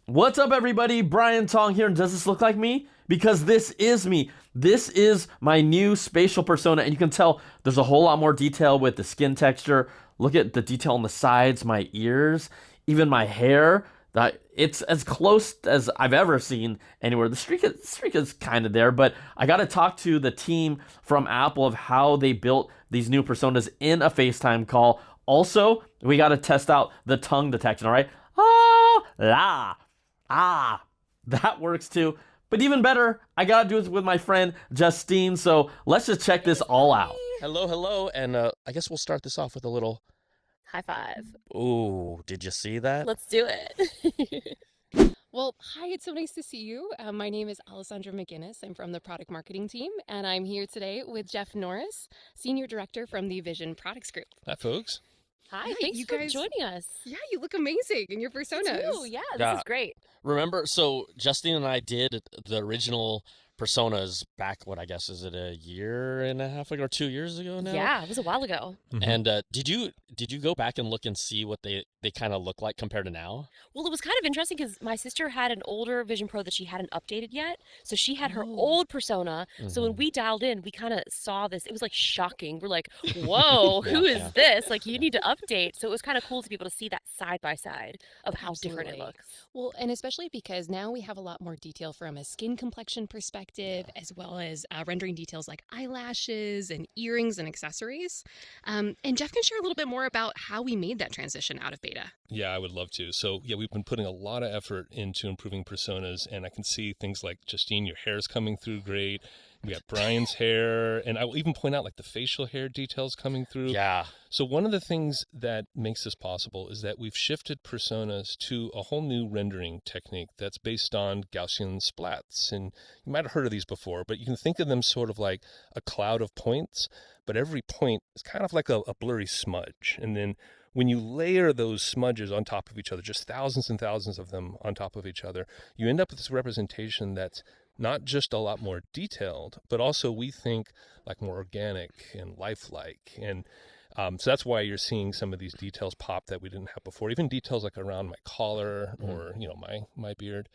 What's up, everybody? Brian Tong here, and does this look like me? Because this is me. This is my new spatial persona, and you can tell there's a whole lot more detail with the skin texture. Look at the detail on the sides, my ears, even my hair. It's as close as I've ever seen anywhere. The streak is kind of there, but I got to talk to the team from Apple of how they built these new personas in a FaceTime call. Also, we got to test out the tongue detection, all right? Ah, la. Ah, that works too. But even better, I gotta do it with my friend Justine. So let's just check this all out. Hello, hello, and I guess we'll start this off with a little. High five. Ooh, did you see that? Let's do it. Well, hi, it's so nice to see you. My name is Alessandra McGinnis. I'm from the product marketing team, and I'm here today with Jeff Norris, Senior Director from the Vision Products Group. Hi, folks. Hi, thanks you for guys- joining us. Yeah, you look amazing in your personas. Too. Yeah, this Yeah. is great. Remember, so Justine and I did the original personas back, what I guess, is it a year and a half ago or 2 years ago now? Yeah, it was a while ago. And did you go back and look and see what they kind of look like compared to now? Well, it was kind of interesting because my sister had an older Vision Pro that she hadn't updated yet. So she had her Oh. old persona. So when we dialed in, we kind of saw this. It was like shocking. We're like, whoa, who is Yeah. this? Like, you need to update. So it was kind of cool to be able to see that side by side of how different it Absolutely. looks. Well, and especially because now we have a lot more detail from a skin complexion perspective, as well as rendering details like eyelashes and earrings and accessories. And Jeff can share a little bit more about how we made that transition out of beta. Yeah, I would love to. So, yeah, we've been putting a lot of effort into improving personas, and I can see things like, Justine, your hair's coming through great. We got Brian's hair, and I will even point out like the facial hair details coming through. Yeah. So one of the things that makes this possible is that we've shifted personas to a whole new rendering technique that's based on Gaussian splats. And you might have heard of these before, but you can think of them sort of like a cloud of points, but every point is kind of like a blurry smudge. And then when you layer those smudges on top of each other, just thousands and thousands of them on top of each other, you end up with this representation that's not just a lot more detailed, but also we think like more organic and lifelike. And so that's why you're seeing some of these details pop that we didn't have before, even details like around my collar or, my beard.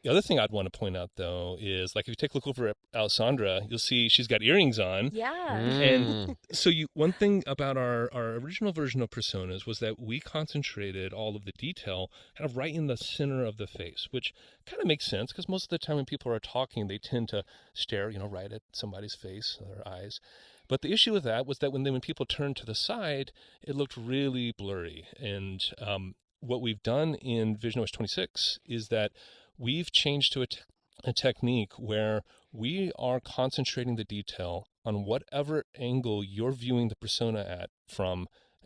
The other thing I'd want to point out, though, is like if you take a look over at Alessandra, you'll see she's got earrings on. Yeah. And so one thing about our original version of personas was that we concentrated all of the detail kind of right in the center of the face, which kind of makes sense because most of the time when people are talking, they tend to stare, right at somebody's face, their eyes. But the issue with that was that when people turned to the side, it looked really blurry. And what we've done in VisionOS 26 is that we've changed to a technique where we are concentrating the detail on whatever angle you're viewing the persona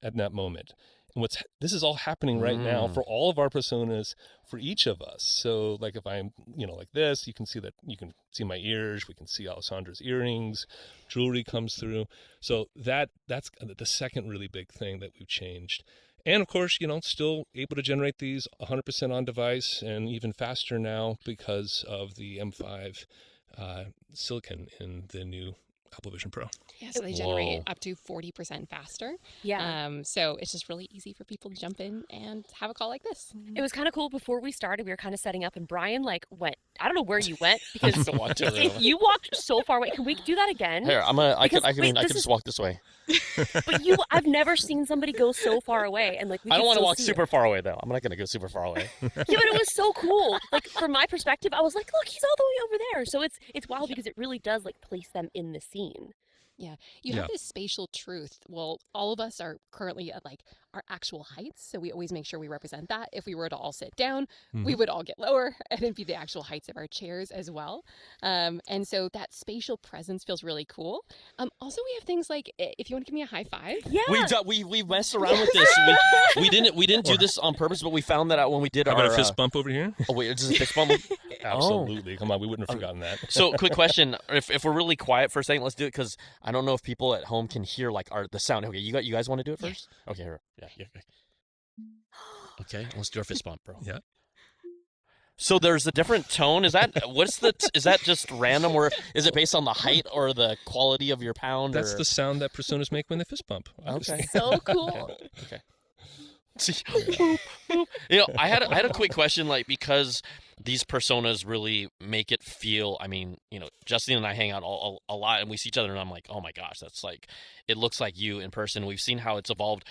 at that moment. And this is all happening right now for all of our personas for each of us. So like if I'm, like this, you can see my ears, we can see Alessandra's earrings, jewelry comes through. So that's the second really big thing that we've changed. And of course, still able to generate these 100% on device and even faster now because of the M5 silicon in the new Apple Vision Pro. Yeah, so they generate up to 40% faster. Yeah. So it's just really easy for people to jump in and have a call like this. It was kind of cool. Before we started, we were kind of setting up, and Brian went. I don't know where you went because you walked so far away. Can we do that again? Here, I could Because just walk this way. But I've never seen somebody go so far away, and like we I don't want to walk super far away though. I'm not gonna go super far away. Yeah, but it was so cool. Like from my perspective, I was like, look, he's all the way over there. So it's wild because it really does like place them in the scene. Yeah, you have this spatial truth. Well, all of us are currently at like our actual heights, so we always make sure we represent that. If we were to all sit down, we would all get lower, and it'd be the actual heights of our chairs as well. And so that spatial presence feels really cool. Also, we have things like if you want to give me a high five. Yeah. We messed around with this. We didn't do this on purpose, but we found that out when we did How our about a fist bump over here? Oh wait, is this a fist bump? Absolutely. Come on, we wouldn't have forgotten that. So, quick question: if we're really quiet for a second, let's do it because I don't know if people at home can hear like the sound. Okay, you guys want to do it first? Yeah. Okay, here. Yeah. Okay, let's do our fist bump, bro. Yeah. So there's a different tone. Is that just random, or is it based on the height or the quality of your pound? That's the sound that personas make when they fist bump. Okay. So cool. Okay. Boop, boop. You know, I had a quick question, like, because these personas really make it feel. I mean, you know, Justine and I hang out a lot, and we see each other, and I'm like, oh my gosh, that's like, it looks like you in person. We've seen how it's evolved.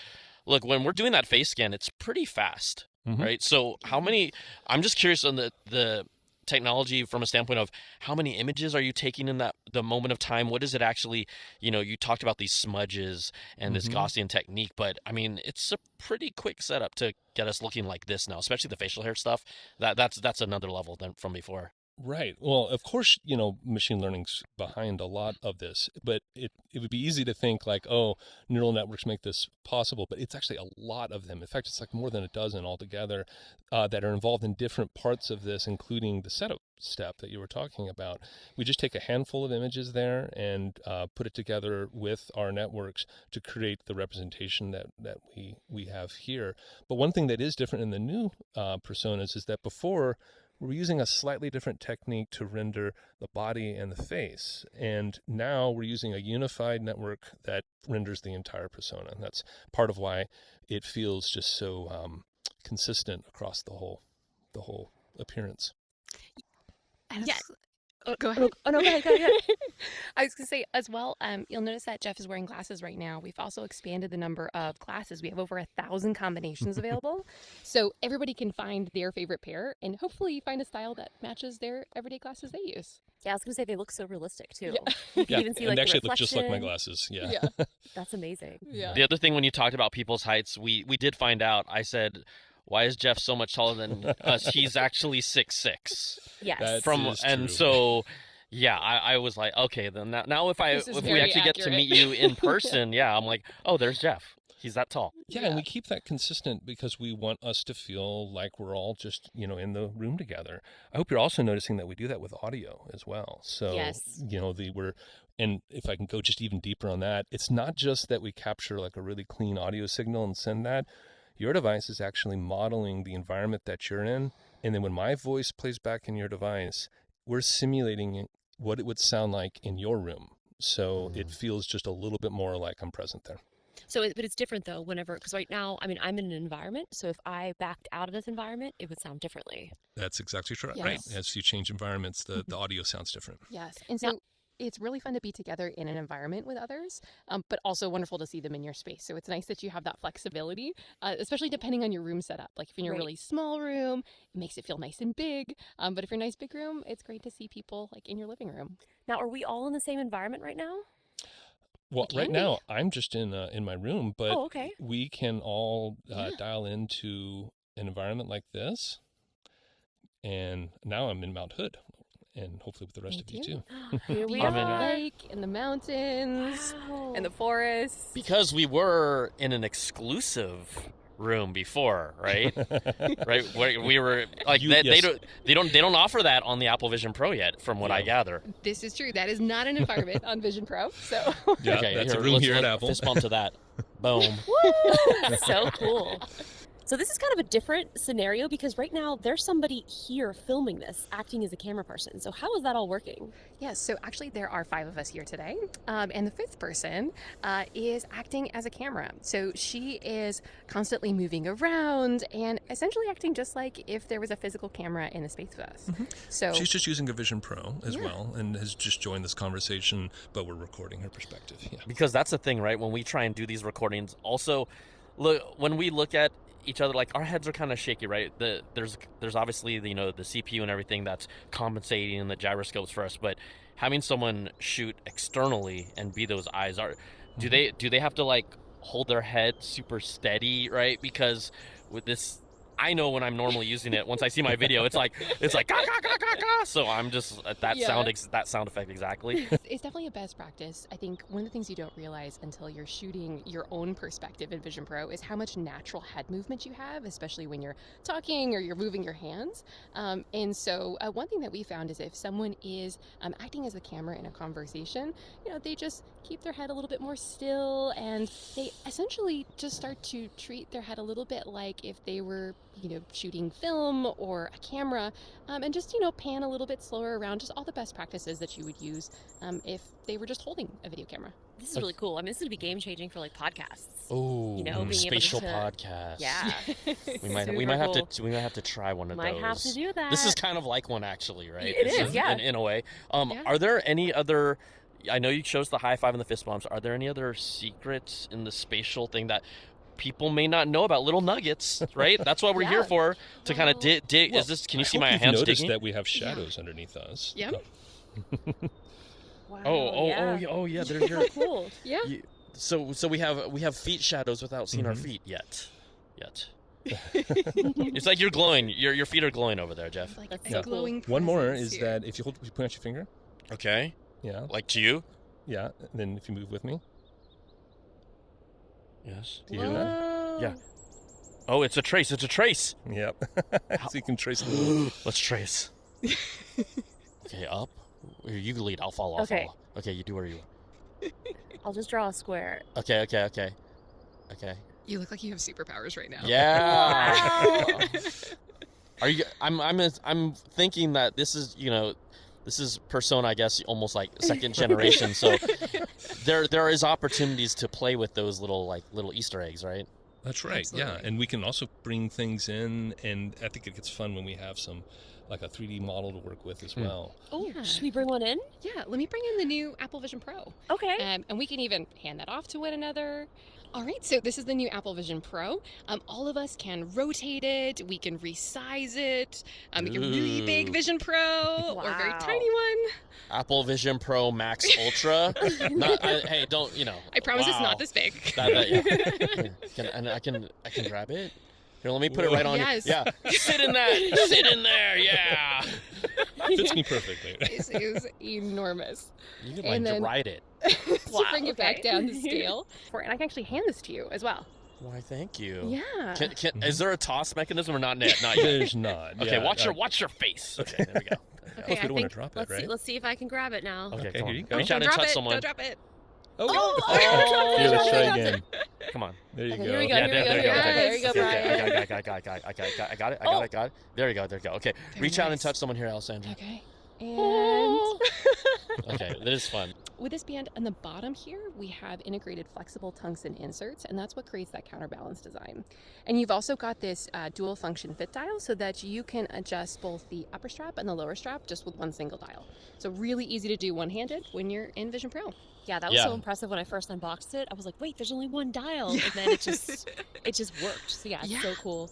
Look, when we're doing that face scan, it's pretty fast, right? So how many? I'm just curious on the technology from a standpoint of how many images are you taking in the moment of time? What is it actually? You know, you talked about these smudges and this Gaussian technique, but I mean, it's a pretty quick setup to get us looking like this now, especially the facial hair stuff. That's another level than from before. Right. Well, of course, you know, machine learning's behind a lot of this, but it would be easy to think like, oh, neural networks make this possible, but it's actually a lot of them. In fact, it's like more than a dozen altogether that are involved in different parts of this, including the setup step that you were talking about. We just take a handful of images there and put it together with our networks to create the representation that we have here. But one thing that is different in the new personas is that before, we're using a slightly different technique to render the body and the face. And now we're using a unified network that renders the entire persona. And that's part of why it feels just so consistent across the whole appearance. Yes. Oh, go ahead. Oh, no, go ahead. I was going to say as well, you'll notice that Jeff is wearing glasses right now. We've also expanded the number of glasses. We have over 1,000 combinations available. So everybody can find their favorite pair and hopefully find a style that matches their everyday glasses they use. Yeah, I was going to say they look so realistic too. Yeah. You can even see like and actually the look just like my reflection. glasses. Yeah. Yeah. That's amazing. Yeah. The other thing, when you talked about people's heights, we did find out. I said, why is Jeff so much taller than us? He's actually 6'6". Yes. That From is and true. so yeah, I was like, okay, then now if This is we very actually get to accurate. meet you in person, yeah, I'm like, oh, there's Jeff. He's that tall. Yeah, and we keep that consistent because we want us to feel like we're all just, you know, in the room together. I hope you're also noticing that we do that with audio as well. So, Yes. you know, and if I can go just even deeper on that, it's not just that we capture like a really clean audio signal and send that. Your device is actually modeling the environment that you're in. And then when my voice plays back in your device, we're simulating what it would sound like in your room. So it feels just a little bit more like I'm present there. So, but it's different though. Because right now, I mean, I'm in an environment. So if I backed out of this environment, it would sound differently. That's exactly right. Yes. Right. As you change environments, the audio sounds different. Yes. And so it's really fun to be together in an environment with others, but also wonderful to see them in your space. So it's nice that you have that flexibility, especially depending on your room setup. Like if you're in a really small room, it makes it feel nice and big. But if you're in a nice big room, it's great to see people like in your living room. Now, are we all in the same environment right now? Well, right now I'm just in my room, but we can all dial into an environment like this. And now I'm in Mount Hood, and hopefully with the rest of you too. Here we are. are. Lake and the mountains and the forest. Because we were in an exclusive room before, right? Right, where we were like they don't offer that on the Apple Vision Pro yet, from what I gather. This is true. That is not an environment on Vision Pro. So yeah, okay, that's a room here at Apple. Fist bump to that. Boom. Woo! So cool. So this is kind of a different scenario because right now there's somebody here filming this, acting as a camera person. So how is that all working? Yes, so actually there are 5 of us here today, and the 5th person is acting as a camera. So she is constantly moving around and essentially acting just like if there was a physical camera in the space with us. So she's just using a Vision Pro as well, and has just joined this conversation, but we're recording her perspective. Yeah. Because that's the thing, right? When we try and do these recordings, also, look, when we look at each other, like, our heads are kind of shaky, right? There's obviously the CPU and everything that's compensating, and the gyroscopes for us, but having someone shoot externally and be those eyes, do they have to like hold their head super steady, right? Because with this, I know when I'm normally using it, once I see my video, it's like ga, ga, ga, ga, ga. So I'm just that sound effect exactly. It's definitely a best practice. I think one of the things you don't realize until you're shooting your own perspective in Vision Pro is how much natural head movement you have, especially when you're talking or you're moving your hands. And so one thing that we found is if someone is acting as a camera in a conversation, they just keep their head a little bit more still, and they essentially just start to treat their head a little bit like if they were shooting film or a camera, and just, pan a little bit slower around, just all the best practices that you would use if they were just holding a video camera. This is really cool. I mean, this is going to be game changing for like podcasts. Oh, being able spatial to podcast. Yeah. we might have to try one of Might those. have to do that. This is kind of like one actually, right? It is, yeah. In a way. Yeah. Are there any other? I know you chose the high five and the fist bumps. Are there any other secrets in the spatial thing that people may not know about? Little nuggets, right? That's what we're here for, to kind of dig. Well, is this? Can you I see hope my you've hands noticed digging? that we have shadows underneath us. Yeah. Wow, Oh yeah. There's your. Cool. Yeah. So we have feet shadows without seeing our feet yet. It's like you're glowing. Your feet are glowing over there, Jeff. Like That's a so cool. glowing One more presence is here. that if you point out your finger, Okay. yeah, Like to you. yeah, and then if you move with me, Yes. do you hear that? Yeah. Oh, it's a trace. It's a trace. Yep. So you can trace the. Let's trace. Okay, up. You lead. I'll follow. I'll Okay. follow. Okay, you do where you. I'll just draw a square. Okay. You look like you have superpowers right now. Yeah. Wow. Are you? I'm thinking that this is this is Persona, I guess, almost like second generation. So there is opportunities to play with those little Easter eggs, right? That's right. Yeah, Absolutely. and we can also bring things in, and I think it gets fun when we have some, like a 3D model to work with as well. Oh, Yeah. should we bring one in? Yeah, let me bring in the new Apple Vision Pro. Okay. And we can even hand that off to one another. All right, so this is the new Apple Vision Pro. All of us can rotate it. We can resize it. We can really big Ooh. Vision Pro or a very Wow. tiny one. Apple Vision Pro Max Ultra. Hey, don't I promise it's wow. not this big. I can grab it. Here, let me put it right on Yes. you. Yeah, sit in that. Sit in there. Yeah. Fits me perfectly. This is enormous. You can And then- ride it. So bring it back okay. down to scale. And I can actually hand this to you as well. Why? Thank you. Yeah. Is there a toss mechanism or not yet? Not yet. There's not. Okay, yeah, watch your face. Okay, there we go. Okay, we don't wanna drop it, let's right? let's see if I can grab it now. Okay, Okay, come here on. you go. Reach out Don't and drop touch it. someone. Don't drop it. Oh, Here, let's try okay. again. Come on. There you Okay, go. here we go. Yeah, Here we go. there Here we you go. go. There you go, Okay, Brian. I got it. There you go. Okay, Very reach out and nice. touch someone here, Alessandra. Okay. And Okay, that is fun. with this band on the bottom here, we have integrated flexible tungsten inserts, and that's what creates that counterbalance design. And you've also got this dual function fit dial so that you can adjust both the upper strap and the lower strap just with one single dial. So really easy to do one-handed when you're in Vision Pro. Yeah, that was Yeah. so impressive when I first unboxed it. I was like, wait, there's only one dial. And then it just worked. So yeah, it's so cool.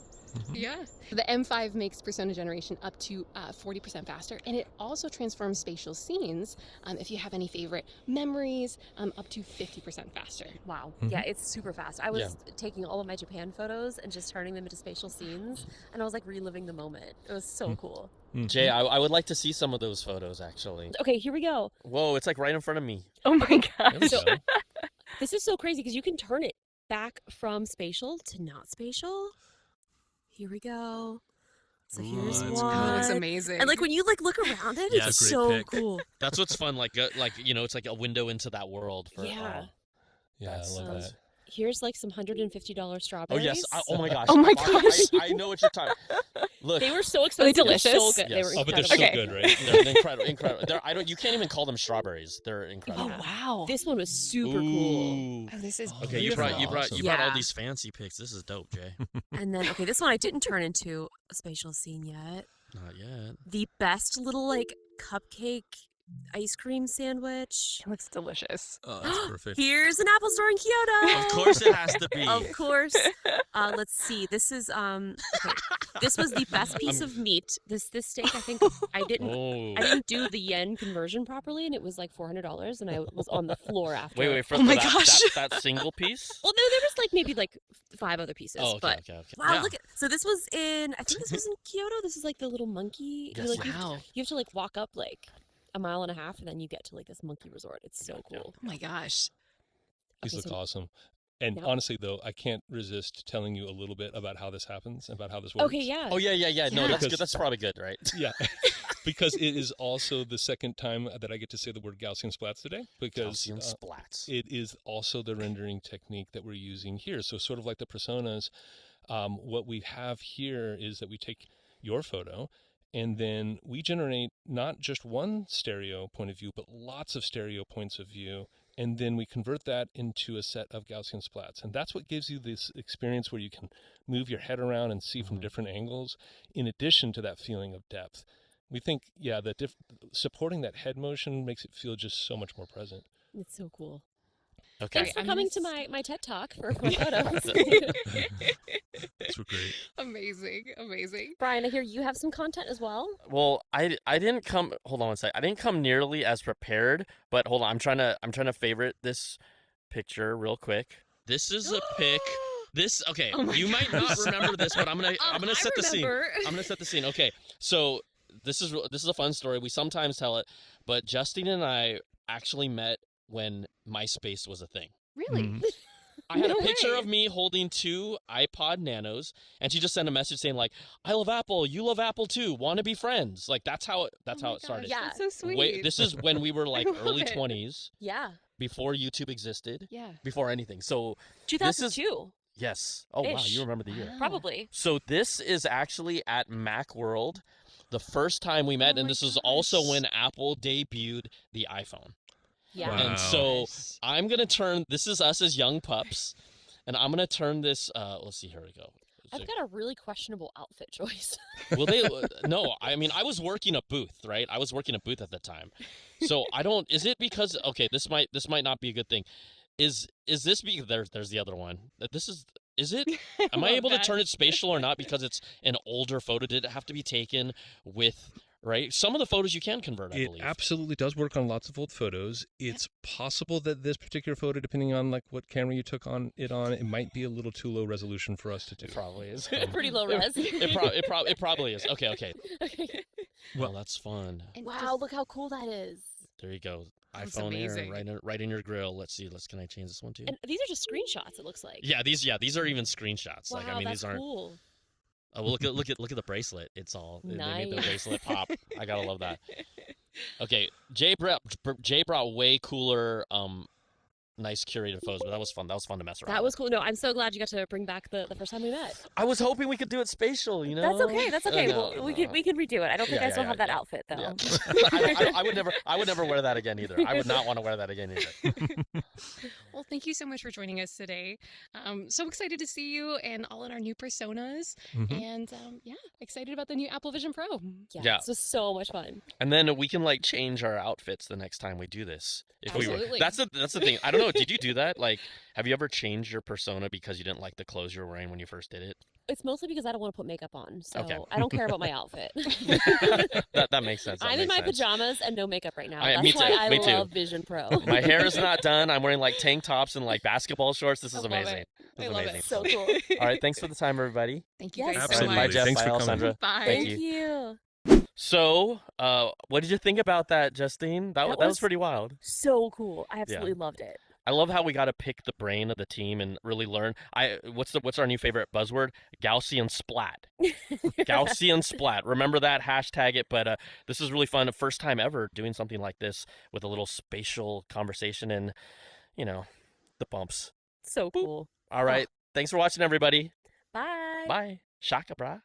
Yeah. The M5 makes persona generation up to 40% faster, and it also transforms spatial scenes, if you have any favorite memories, up to 50% faster. Wow. Yeah, it's super fast. I was taking all of my Japan photos and just turning them into spatial scenes, and I was like reliving the moment. It was so cool. Jay, I would like to see some of those photos, actually. Okay, here we go. Whoa, it's like right in front of me. Oh my There gosh. we So go. this is so crazy because you can turn it back from spatial to not spatial. Here we go. So here's that's one. cool. Oh, it's amazing. And like when you like look around it, Yeah, it's it's a great so pic. cool. That's what's fun. Like it's like a window into that world. Yeah. Yeah, I That's- love that's- that. Here's like some $150 Oh strawberries. yes. Oh my gosh. Oh my gosh. I know what you're talking. Look. They were so expensive. They were so delicious? good. They Yes. were Oh, but they're incredible. so Okay. good, right? They're incredible. You can't even call them strawberries. They're incredible. Oh, wow. This one was super cool. Ooh. Oh, this is Okay, you Beautiful. brought Awesome. all Yeah. these fancy pics. This is dope, Jay. And then, okay, this one I didn't turn into a spatial scene yet. Not yet. The best little like cupcake ice cream sandwich. It looks delicious. Oh, that's perfect. Here's an Apple Store in Kyoto. Of course it has to be. Of course. Let's see. This is okay. This was the best piece of meat. This steak, I think I didn't do the yen conversion properly, and it was like $400, and I was on the floor after. Wait, for Oh my that, gosh. that single piece? Well, no, there was like maybe like 5 other pieces, Oh, okay, but okay. wow, Yeah. look at. So this was in. I think this was in Kyoto. This is like the little monkey. Yes, Like, wow. you have to like walk up like a mile and a half, and then you get to like this monkey resort. It's so cool. Oh my gosh. These Okay, look so- awesome. And Yeah. honestly, though, I can't resist telling you a little bit about how this happens, about how this works. Okay, yeah. Oh yeah. No, Yeah. that's Because- good. That's probably good, right? Yeah, because it is also the second time that I get to say the word Gaussian splats today. Because Calcium splats. it is also the rendering technique that we're using here. So sort of like the personas, What we have here is that we take your photo and then we generate not just one stereo point of view, but lots of stereo points of view. And then we convert that into a set of Gaussian splats. And that's what gives you this experience where you can move your head around and see from different angles, in addition to that feeling of depth. We think, yeah, that supporting that head motion makes it feel just so much more present. It's so cool. Okay. Thanks for coming to my TED Talk for my photos. That's great. Amazing. Brian, I hear you have some content as well. Well, I didn't come. Hold on one second. I didn't come nearly as prepared, but hold on. I'm trying to favorite this picture real quick. This is a pic. This okay. You might not remember this, but I'm gonna set the scene. I'm gonna set the scene. Okay, so this is a fun story. We sometimes tell it, but Justine and I actually met when MySpace was a thing. Really? I had a picture of me holding 2 iPod Nanos, and she just sent a message saying like, "I love Apple. You love Apple too. Want to be friends?" Like that's how it started. Yeah. That's so sweet. This is when we were like I love early it. 20s, Yeah. before YouTube existed, Yeah. before anything. So 2002. yes. Oh wow, Ish. you remember the year. Wow. Probably. So this is actually at Macworld, the first time we met, Oh and my this is also gosh. when Apple debuted the iPhone. Yeah. Wow. And so I'm gonna turn. This is us as young pups, and I'm gonna turn this. Let's see. Here we go. I've got a really questionable outfit choice. Will they? No. I mean, I was working a booth, right? I was working a booth at the time, so I don't. Is it because? Okay, this might not be a good thing. Is this because there's the other one? This is. Is it? Am I love able that. to turn it spatial or not because it's an older photo? Did it have to be taken with? Right. Some of the photos you can convert, I It believe. absolutely does work on lots of old photos. It's possible that this particular photo, depending on like what camera you took it might be a little too low resolution for us to do. It probably is. Pretty low res. It probably is. Okay. Okay. Well, that's fun. And Wow, just- look how cool that is. There you go. That's iPhone Air amazing. right in your grill. Let's see. Can I change this one too? And these are just screenshots, it looks like. Yeah, these are even screenshots. Wow, Like I mean, that's these aren't. cool. Oh, well, look at the bracelet. It's all they made the Nice. bracelet pop. I gotta love that. Okay, Jay brought way cooler, nice curated photos, but that was fun. That was fun to mess around. That was cool. No, I'm so glad you got to bring back the first time we met. I was hoping we could do it spatial. You know. That's okay. That's okay. No, We can redo it. I don't think Yeah, I still yeah, have that yeah. outfit though. Yeah. I would never wear that again either. I would not want to wear that again either. Well, thank you so much for joining us today. So excited to see you and all in our new personas. And yeah, excited about the new Apple Vision Pro. Yeah. This was so much fun. And then we can like change our outfits the next time we do this. If we were, Absolutely. that's the thing. I don't know. Did you do that? Like, have you ever changed your persona because you didn't like the clothes you were wearing when you first did it? It's mostly because I don't want to put makeup on, so Okay. I don't care about my outfit. that makes sense. I'm in my pajamas and no makeup right now. Me That's why too, I me too. love Vision Pro. My hair is not done. I'm wearing like tank tops and like basketball shorts. This is I love amazing. it. This is I love amazing. it. So cool. All right. Thanks for the time, everybody. Thank you Yes. guys Absolutely. so Bye, much. Jeff. Thanks Bye, for coming. Alessandra. Bye. Thank Thank you. So, what did you think about that, Justine? That was was- pretty wild. So cool. I absolutely loved it. I love how we got to pick the brain of the team and really learn. What's our new favorite buzzword? Gaussian splat. Gaussian splat. Remember that? Hashtag it. But this is really fun. First time ever doing something like this with a little spatial conversation and, the bumps. So cool. All right. Thanks for watching, everybody. Bye. Bye. Shaka, brah.